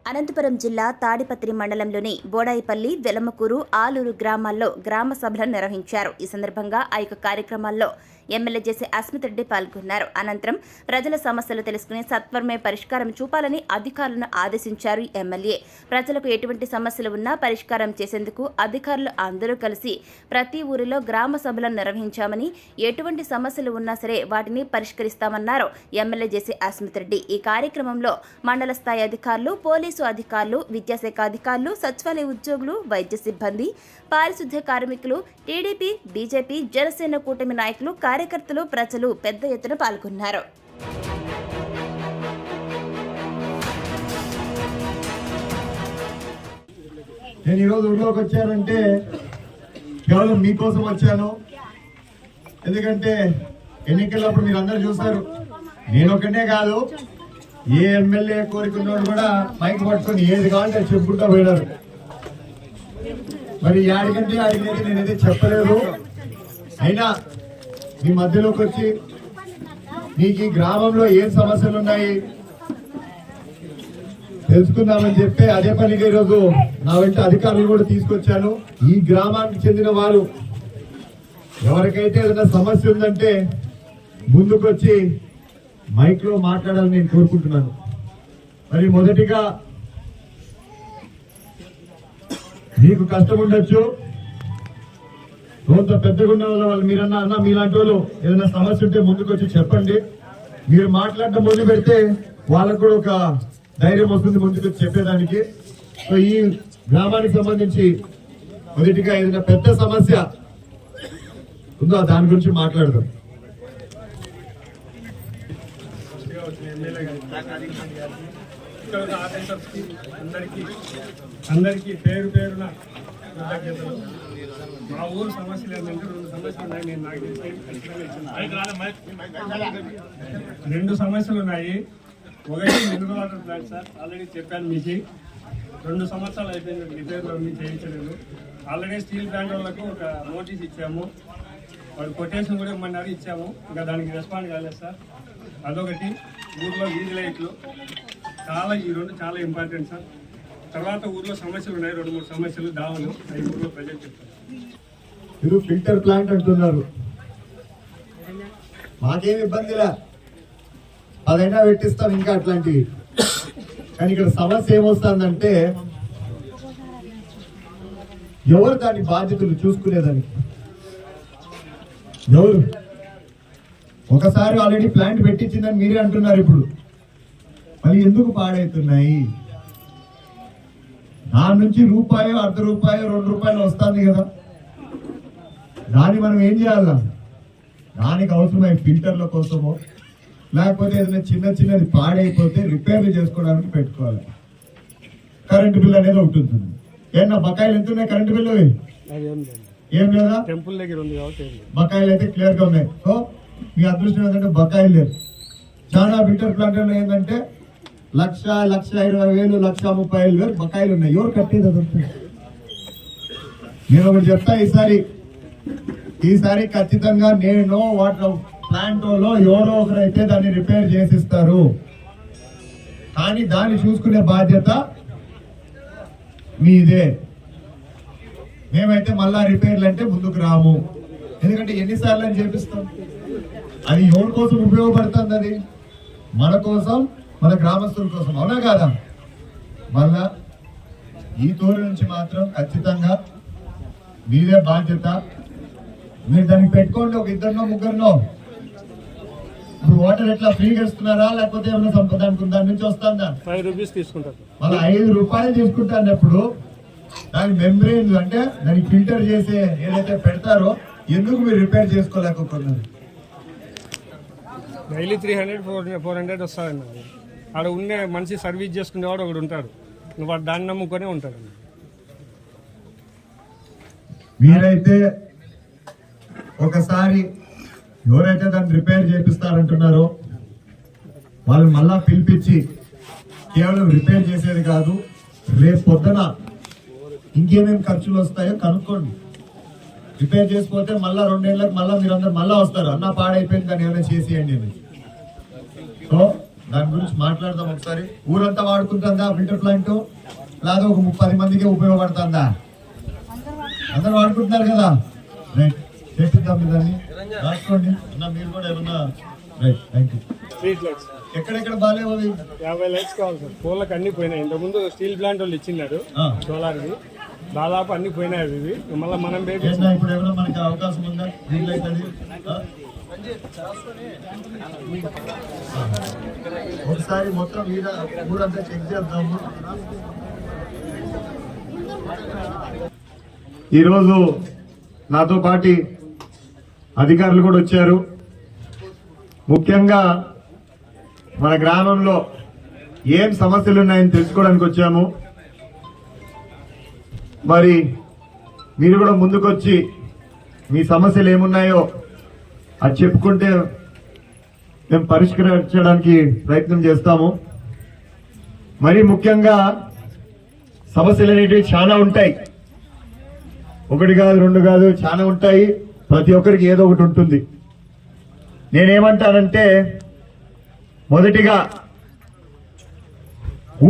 అనంతపురం జిల్లా తాడిపత్రి మండలంలోని బోడాయిపల్లి, వెలమకూరు, ఆలూరు గ్రామాల్లో గ్రామ సభలను నిర్వహించారు. ఈ సందర్భంగా ఆ యొక్క కార్యక్రమాల్లో ఎమ్మెల్యే జెసి అస్మిత్ రెడ్డి పాల్గొన్నారు. అనంతరం ప్రజల సమస్యలు తెలుసుకుని సత్వరమే పరిష్కారం చూపాలని అధికారులను ఆదేశించారు. ఎమ్మెల్యే ప్రజలకు ఎటువంటి సమస్యలు ఉన్నా పరిష్కారం చేసేందుకు అధికారులు అందరూ కలిసి ప్రతి ఊరిలో గ్రామ సభలను నిర్వహించామని, ఎటువంటి సమస్యలు ఉన్నా సరే వాటిని పరిష్కరిస్తామన్నారు ఎమ్మెల్యే జెసి అస్మిత్ రెడ్డి. ఈ కార్యక్రమంలో మండల స్థాయి అధికారులు, పోలీసు అధికారులు, విద్యాశాఖ అధికారులు, సచివాలయ ఉద్యోగులు, వైద్య సిబ్బంది, పారిశుద్ధ్య కార్మికులు, టీడీపీ, బీజేపీ, జనసేన కూటమి నాయకులు, కార్యకర్తలు, ప్రజలు పెద్ద ఎత్తున పాల్గొన్నారు. నేను ఈరోజు ఊళ్ళోకి వచ్చానంటే కేవలం మీకోసం వచ్చాను. ఎందుకంటే ఎన్నికలప్పుడు మీరు అందరూ చూస్తారు, నేను ఒకనే కాదు, ఏ ఎమ్మెల్యే కోరుకున్నోడు కూడా మైక్ పట్టుకొని ఏది కావాలంటే చెప్పుకుంటూ పోయినారు. మరి ఆడికంటే ఆడికైతే నేనైతే చెప్పలేదు. అయినా మీ మధ్యలోకి వచ్చి మీకు ఈ గ్రామంలో ఏం సమస్యలు ఉన్నాయి తెలుసుకుందామని చెప్పి అదే పనిగా ఈరోజు నా వెంట అధికారులు కూడా తీసుకొచ్చాను. ఈ గ్రామానికి చెందిన వారు ఎవరికైతే ఏదైనా సమస్య ఉందంటే ముందుకొచ్చి మైక్ లో మాట్లాడాలని నేను కోరుకుంటున్నాను. మరి మొదటిగా మీకు కష్టం ఉండొచ్చు, కొంత పెద్దగా ఉన్న వాళ్ళు మీరన్నా అన్న మీలాంటి వాళ్ళు ఏదైనా సమస్య ఉంటే ముందుకొచ్చి చెప్పండి. మీరు మాట్లాడడం మొదలు పెడితే వాళ్ళకు కూడా ఒక ధైర్యం వస్తుంది ముందుకొచ్చి చెప్పేదానికి. సో ఈ గ్రామానికి సంబంధించి మొదటిగా ఏదైనా పెద్ద సమస్య ఉందో దాని గురించి మాట్లాడదాం. అందరికీ పేరు పేరున కృతజ్ఞతలు. మా ఊరు సమస్యలు ఏంటంటే 2 సమస్యలు ఉన్నాయి. నేను నాకు తెలిసి 2 సమస్యలు ఉన్నాయి. ఒకటి mineral water plant sir, already చెప్పాను మీకు. 2 సంవత్సరాలు అయిపోయింది, రిపేర్లు అన్నీ చేయించలేదు. ఆల్రెడీ స్టీల్ ప్లాంట్ వాళ్ళకు ఒక నోటీస్ ఇచ్చాము, వాడు కొటేషన్ కూడా ఇమ్మన్నారు, ఇచ్చాము. ఇంకా దానికి రెస్పాండ్ కాలేదు సార్. అదొకటి. ఊర్లో వీధి లైట్లు ఈ 2 చాలా ఇంపార్టెంట్ సార్. తర్వాత ఊర్లో సమస్యలు ఉన్నాయి, 2-3 సమస్యలు దావలు, అవి ఊర్లో ప్రజలు చెప్తారు. మీరు ఫిల్టర్ ప్లాంట్ అంటున్నారు, మాకేం ఇబ్బందిలా, అదైనా పెట్టిస్తాం ఇంకా అట్లాంటివి. కానీ ఇక్కడ సమస్య ఏమొస్తుందంటే ఎవరు దాని బాధ్యతలు చూసుకునేదానికి ఎవరు? ఒకసారి ఆల్రెడీ ప్లాంట్ పెట్టించిందని మీరే అంటున్నారు. ఇప్పుడు మళ్ళీ ఎందుకు పాడవుతున్నాయి? దాని నుంచి రూపాయో, ₹1 ₹2 వస్తుంది కదా, దాన్ని మనం ఏం చేయాలా? దానికి అవసరమైన ఫిల్టర్ల కోసమో లేకపోతే ఏదైనా చిన్నది పాడైపోతే రిపేర్లు చేసుకోవడానికి పెట్టుకోవాలి. కరెంటు బిల్ అనేది ఒకటి ఉంటుంది. ఏమన్నా బకాయిలు ఎంత ఉన్నాయి? కరెంటు బిల్లు ఏం లేదా? టెంపుల్ దగ్గర ఉంది కాబట్టి బకాయిలు అయితే క్లియర్ గా ఉన్నాయి. సో మీ అదృష్టం ఏంటంటే బకాయిలు లేరు. చాలా ఫిల్టర్ ప్లాంట్ ఏంటంటే 1,00,000, 1,20,000, 1,30,000 బకాయిలు ఉన్నాయి. ఎవరు కట్టేది? అదంతా నేను ఒకటి చెప్తా, ఈసారి ఖచ్చితంగా నేను వాటర్ ప్లాంట్ లో ఎవరో ఒకరైతే దాన్ని రిపేర్ చేసిస్తారు. కానీ దాన్ని చూసుకునే బాధ్యత మీదే. మేమైతే మళ్ళా రిపేర్లు అంటే ముందుకు రాము. ఎందుకంటే ఎన్నిసార్లు అని చేపిస్తాం? అది ఎవరి కోసం ఉపయోగపడుతుంది? అది మన కోసం, మన గ్రామస్తుల కోసం, అవునా కాదా? మళ్ళా ఈ తోరు నుంచి మాత్రం ఖచ్చితంగా మీదే బాధ్యత. మీరు దానికి పెట్టుకోండి, ఒక 2 3 ఇప్పుడు వాటర్ ఎట్లా ఫ్రీగా ఇస్తున్నారా లేకపోతే ఏమైనా సంపద దాని నుంచి వస్తుందా? ₹5 తీసుకుంటారు. మళ్ళీ ₹5 తీసుకుంటానప్పుడు దాని మెంబ్రెయిన్ అంటే దానికి ఫిల్టర్ చేసే ఏదైతే పెడతారో ఎందుకు మీరు రిపేర్ చేసుకోలేకపోతున్నారు? డైలీ 300-400 వస్తాయండి. ఆడ ఉండే మనిషి సర్వీస్ చేసుకునేవాడు ఒకడు ఉంటాడు, నువ్వు దాన్ని నమ్ముకొనే ఉంటాడు. మీరైతే ఒకసారి ఎవరైతే దాన్ని రిపేర్ చేపిస్తారంటున్నారో వాళ్ళు మళ్ళా పిలిపించి కేవలం రిపేర్ చేసేది కాదు, రేపు పొద్దున ఇంకేమేమి ఖర్చులు వస్తాయో కనుక్కోండి. రిపేర్ చేసిపోతే మళ్ళా 2 ఏళ్ళకి మళ్ళీ మీరందరూ మళ్ళా వస్తారు, అన్న పాడైపోయింది దాన్ని ఏమైనా చేసేయండి అని. సో దాని గురించి మాట్లాడదాం ఒకసారి. ఊరంతా వాడుకుంటుందా ఫిల్టర్ ప్లాంట్? లేదా ఒక 30 మందికి ఉపయోగపడుతుందా? అందరూ వాడుకుంటున్నారు కదా. రైట్, చేపిద్దాం దాన్ని, రాసుకోండి అన్న. మీరు కూడా ఏమన్నా? Right, thank you. Street lights ఎక్కడెక్కడ బాగాలేవు అవి? 50 లైట్స్ కావాలి సార్. పోల్లకు అన్ని పోయినాయి. ఇంతకుముందు స్టీల్ ప్లాంట్ వాళ్ళు ఇచ్చినారు సోలార్ది, దాదాపు అన్ని పోయినాయి అవి. మళ్ళీ మనం ఏంటన్నా ఇప్పుడు ఏమైనా మనకి అవకాశం ఉందా? వీళ్ళు అవుతుంది ఒకసారి మొత్తం మీద ఊరంతా చెక్ చేద్దాము. ఈరోజు నాతో పాటు అధికారులు కూడా వచ్చారు. ముఖ్యంగా మన గ్రామంలో ఏం సమస్యలు ఉన్నాయని తెలుసుకోవడానికి వచ్చాము. మరి మీరు కూడా ముందుకొచ్చి మీ సమస్యలు ఏమున్నాయో అది చెప్పుకుంటే మేము పరిష్కరించడానికి ప్రయత్నం చేస్తాము. మరి ముఖ్యంగా సమస్యలు అనేటివి చాలా ఉంటాయి. ఒకటి కాదు, రెండు కాదు, చాలా ఉంటాయి. ప్రతి ఒక్కరికి ఏదో ఒకటి ఉంటుంది. నేనేమంటానంటే, మొదటిగా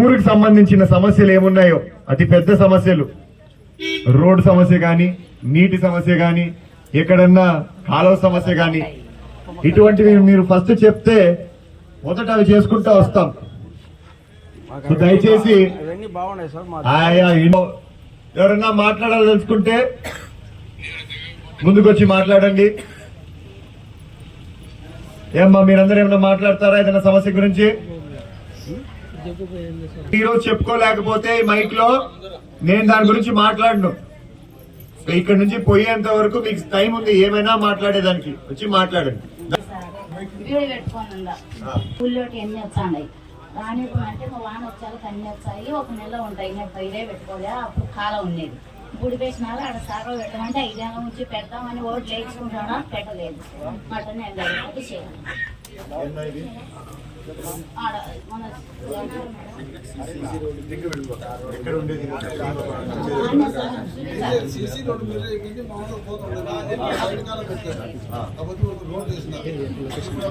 ఊరికి సంబంధించిన సమస్యలు ఏమున్నాయో అతి పెద్ద సమస్యలు, రోడ్డు సమస్య కానీ, నీటి సమస్య కానీ, ఎక్కడన్నా కాలువ సమస్య కానీ, ఇటువంటివి మీరు ఫస్ట్ చెప్తే మొదట అవి చేసుకుంటూ వస్తాం. సో దయచేసి ఆయా ఎవరన్నా మాట్లాడాలనుకుంటే ముందుకొచ్చి మాట్లాడండి. ఏమ్మా మీరందరూ ఏమన్నా మాట్లాడతారా ఏదైనా సమస్య గురించి? ఈరోజు చెప్పుకోలేకపోతే ఈ మైక్ లో నేను దాని గురించి మాట్లాడను. ఇక్కడ నుంచి పోయేంత వరకు మీకు టైం ఉంది, ఏమైనా మాట్లాడేదానికి వచ్చి మాట్లాడండి. పుల్లోటి ఎన్ని వచ్చాయి రానివ్వమంటే మా వాన వచ్చాక అన్ని వచ్చాయి. ఒక నెల ఉంటాయి, నేను ఇదే పెట్టుకోలే. అప్పుడు కాలం ఉండేది. గుడి వేసినాలు ఆడ సాగ పెట్టమంటే 5 నెలల నుంచి పెడతామని ఓట్లు వేసుకుంటాడా, పెట్టలేదు. మటన్ ఎండబెట్టి చేయాలి. ఆడ మన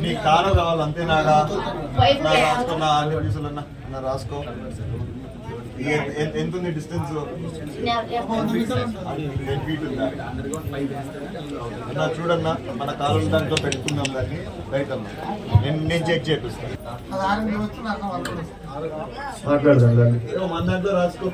నీ కాలం కావాలి అంతేనాగా? రాసుకున్నా అన్న రాసుకో. ఎంత ఉంది డిస్టెన్స్? 10 feet ఉందా? చూడన్నా మన కాలం దాంట్లో పెట్టుకుందాం దాన్ని. రైట్ అన్న, నేను చెక్ చేపిస్తాను. మాట్లాడదాం దాన్ని. మన దాంట్లో రాసుకో.